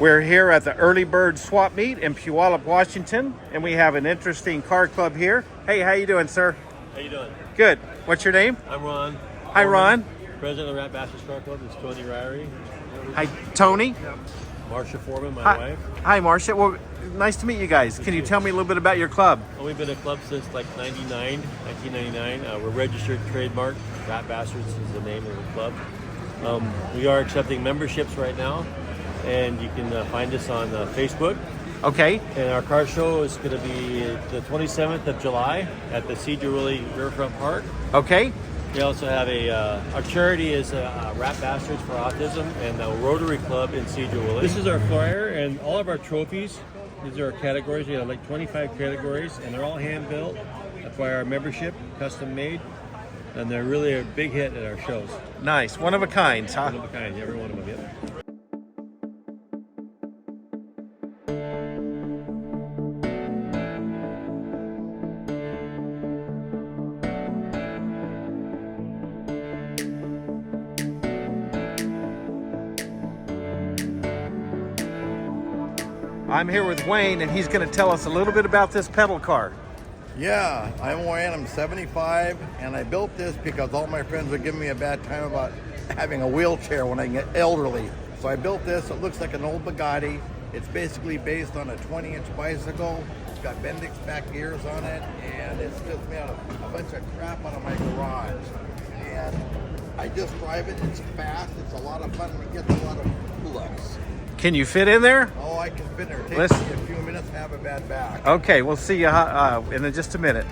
We're here at the Early Bird Swap Meet in Puyallup, Washington, and we have an interesting car club here. Hey, how you doing, sir? How you doing? Good. What's your name? I'm Ron. Hi, Ron. President of the Rat Bastards Car Club. It's Tony Ryrie. Hi, Tony. Marcia Foreman, my wife. Hi, Marcia. Well, nice to meet you guys. Can you tell me a little bit about your club? Well, we've been a club since like 1999. We're registered trademark. Rat Bastards is the name of the club. We are accepting memberships right now, and you can find us on Facebook. Okay. And our car show is going to be the 27th of July at the Cedar Willie Riverfront Park. Okay. We also have our charity is Rat Bastards for Autism and the Rotary Club in Cedar Willie. This is our flyer and all of our trophies. These are our categories. We have like 25 categories, and they're all hand-built. That's why our membership, custom-made, and they're really a big hit at our shows. Nice. One of a kind, huh? One of a kind, every one of them, yep. I'm here with Wayne, and he's going to tell us a little bit about this pedal car. Yeah, I'm Wayne, I'm 75, and I built this because all my friends were giving me a bad time about having a wheelchair when I get elderly. So I built this. It looks like an old Bugatti. It's basically based on a 20-inch bicycle. It's got Bendix back gears on it, and it's just made a bunch of crap out of my garage. And I just drive it. It's fast. It's a lot of fun. We get a lot of pull-ups. Can you fit in there? Oh, I can fit in there. It takes me a few minutes to have a bad back. Okay, we'll see you in just a minute.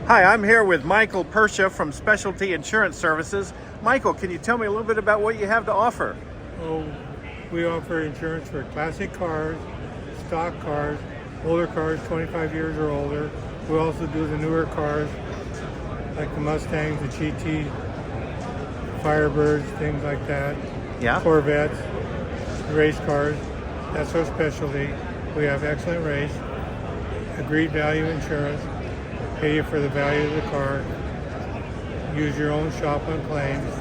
Hi, I'm here with Michael Persha from Specialty Insurance Services. Michael, can you tell me a little bit about what you have to offer? Oh, we offer insurance for classic cars, stock cars, older cars, 25 years or older. We also do the newer cars, like the Mustangs, the GT, Firebirds, things like that. Yeah. Corvettes, race cars. That's our specialty. We have excellent rates, agreed value insurance, pay you for the value of the car, use your own shop on claims,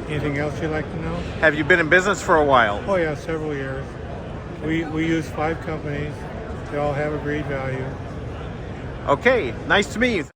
Anything else you'd like to know? Have you been in business for a while? Oh yeah, several years. We use 5 companies. They all have agreed value. Okay, nice to meet you.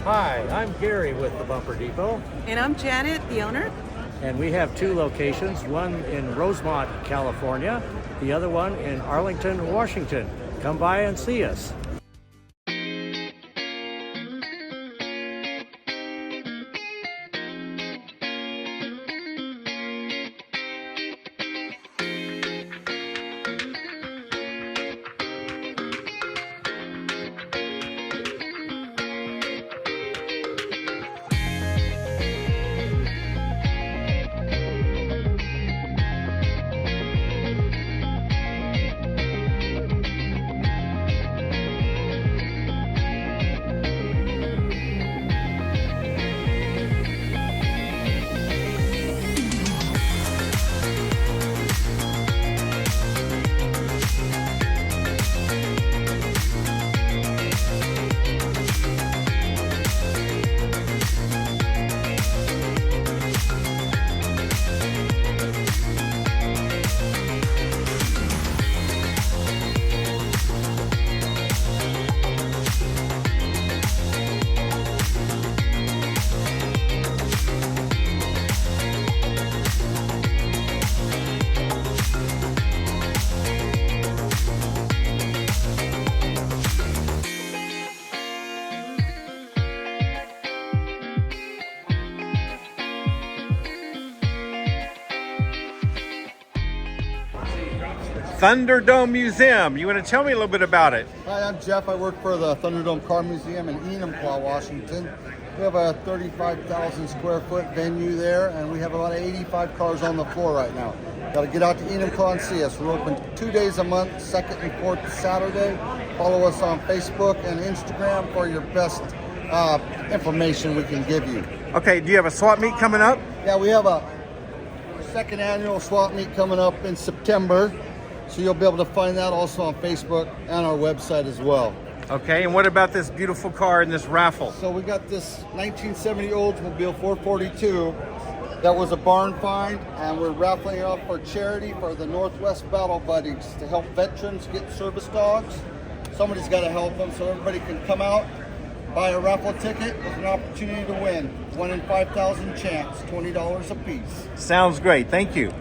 Hi, I'm Gary with the Bumper Depot, And I'm Janet, the owner. and we have 2 locations, one in Rosemont, California, the other one in Arlington, Washington. Come by and see us. Thunderdome Museum. You want to tell me a little bit about it? Hi, I'm Jeff. I work for the Thunderdome Car Museum in Enumclaw, Washington. We have a 35,000 square foot venue there, and we have about 85 cars on the floor right now. Got to get out to Enumclaw and see us. We're open 2 days a month, second and fourth Saturday. Follow us on Facebook and Instagram for your best information we can give you. Okay, do you have a swap meet coming up? Yeah, we have a second annual swap meet coming up in September. So you'll be able to find that also on Facebook and our website as well. Okay, and what about this beautiful car in this raffle? So we got this 1970 Oldsmobile 442 that was a barn find, and we're raffling it off for charity for the Northwest Battle Buddies to help veterans get service dogs. Somebody's got to help them, so everybody can come out, buy a raffle ticket with an opportunity to win. 1 in 5,000 chance, $20 a piece. Sounds great, thank you.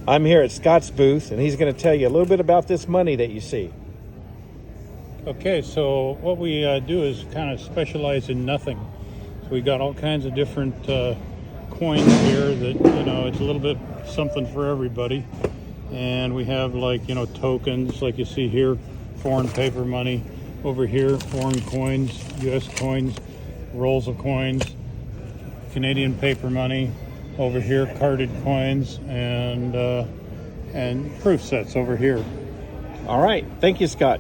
I'm here at Scott's booth, and he's going to tell you a little bit about this money that you see. Okay, so what we do is kind of specialize in nothing. So we got all kinds of different coins here that, you know, it's a little bit something for everybody. And we have, like, you know, tokens like you see here, foreign paper money. Over here, foreign coins, U.S. coins, rolls of coins, Canadian paper money. Over here, carded coins, and proof sets over here. All right. Thank you, Scott.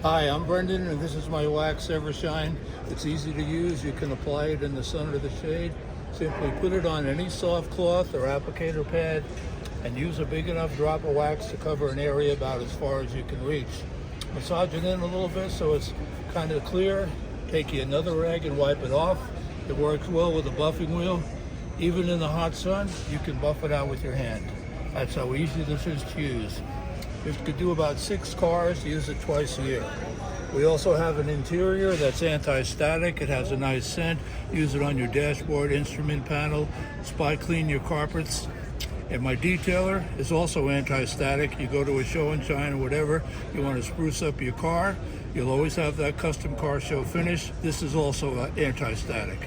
Hi, I'm Brendan, and this is my wax Evershine. It's easy to use. You can apply it in the sun or the shade. Simply put it on any soft cloth or applicator pad and use a big enough drop of wax to cover an area about as far as you can reach. Massage it in a little bit so it's kind of clear. Take you another rag and wipe it off. It works well with a buffing wheel. Even in the hot sun, you can buff it out with your hand. That's how easy this is to use. You could do about 6 cars, use it twice a year. We also have an interior that's anti-static. It has a nice scent. Use it on your dashboard, instrument panel, spot clean your carpets. And my detailer is also anti-static. You go to a show and shine or whatever, you want to spruce up your car, you'll always have that custom car show finish. This is also anti-static.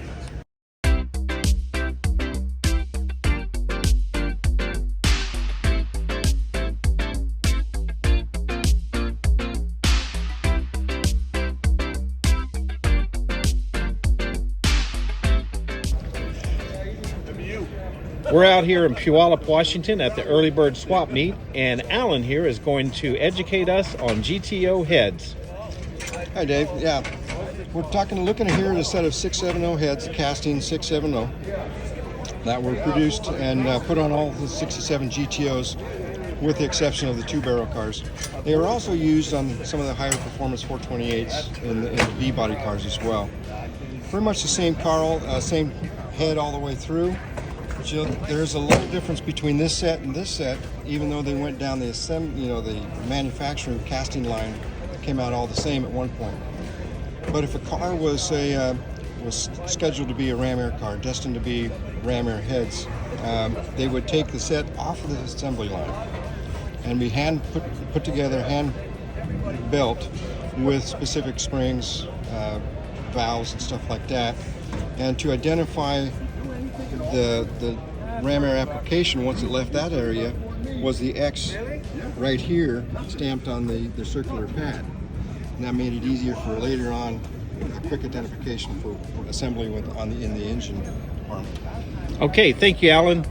We're out here in Puyallup, Washington at the Early Bird Swap Meet, and Alan here is going to educate us on GTO heads. Hi, Dave. Yeah, we're looking here at a set of 670 heads, casting 670, that were produced and put on all the 67 GTOs, with the exception of the 2-barrel cars. They were also used on some of the higher performance 428s in the B-body cars as well. Pretty much the same car, same head all the way through. But you know, there's a lot of difference between this set and this set, even though they went down the the manufacturing casting line, came out all the same at one point. But if a car was was scheduled to be a Ram Air car, destined to be Ram Air heads, they would take the set off of the assembly line and be hand put together, hand built with specific springs, valves, and stuff like that, and to identify the Ram Air application, once it left that area, was the X right here stamped on the circular pad. And that made it easier for later on a quick identification for assembly in the engine department. Okay, thank you, Alan.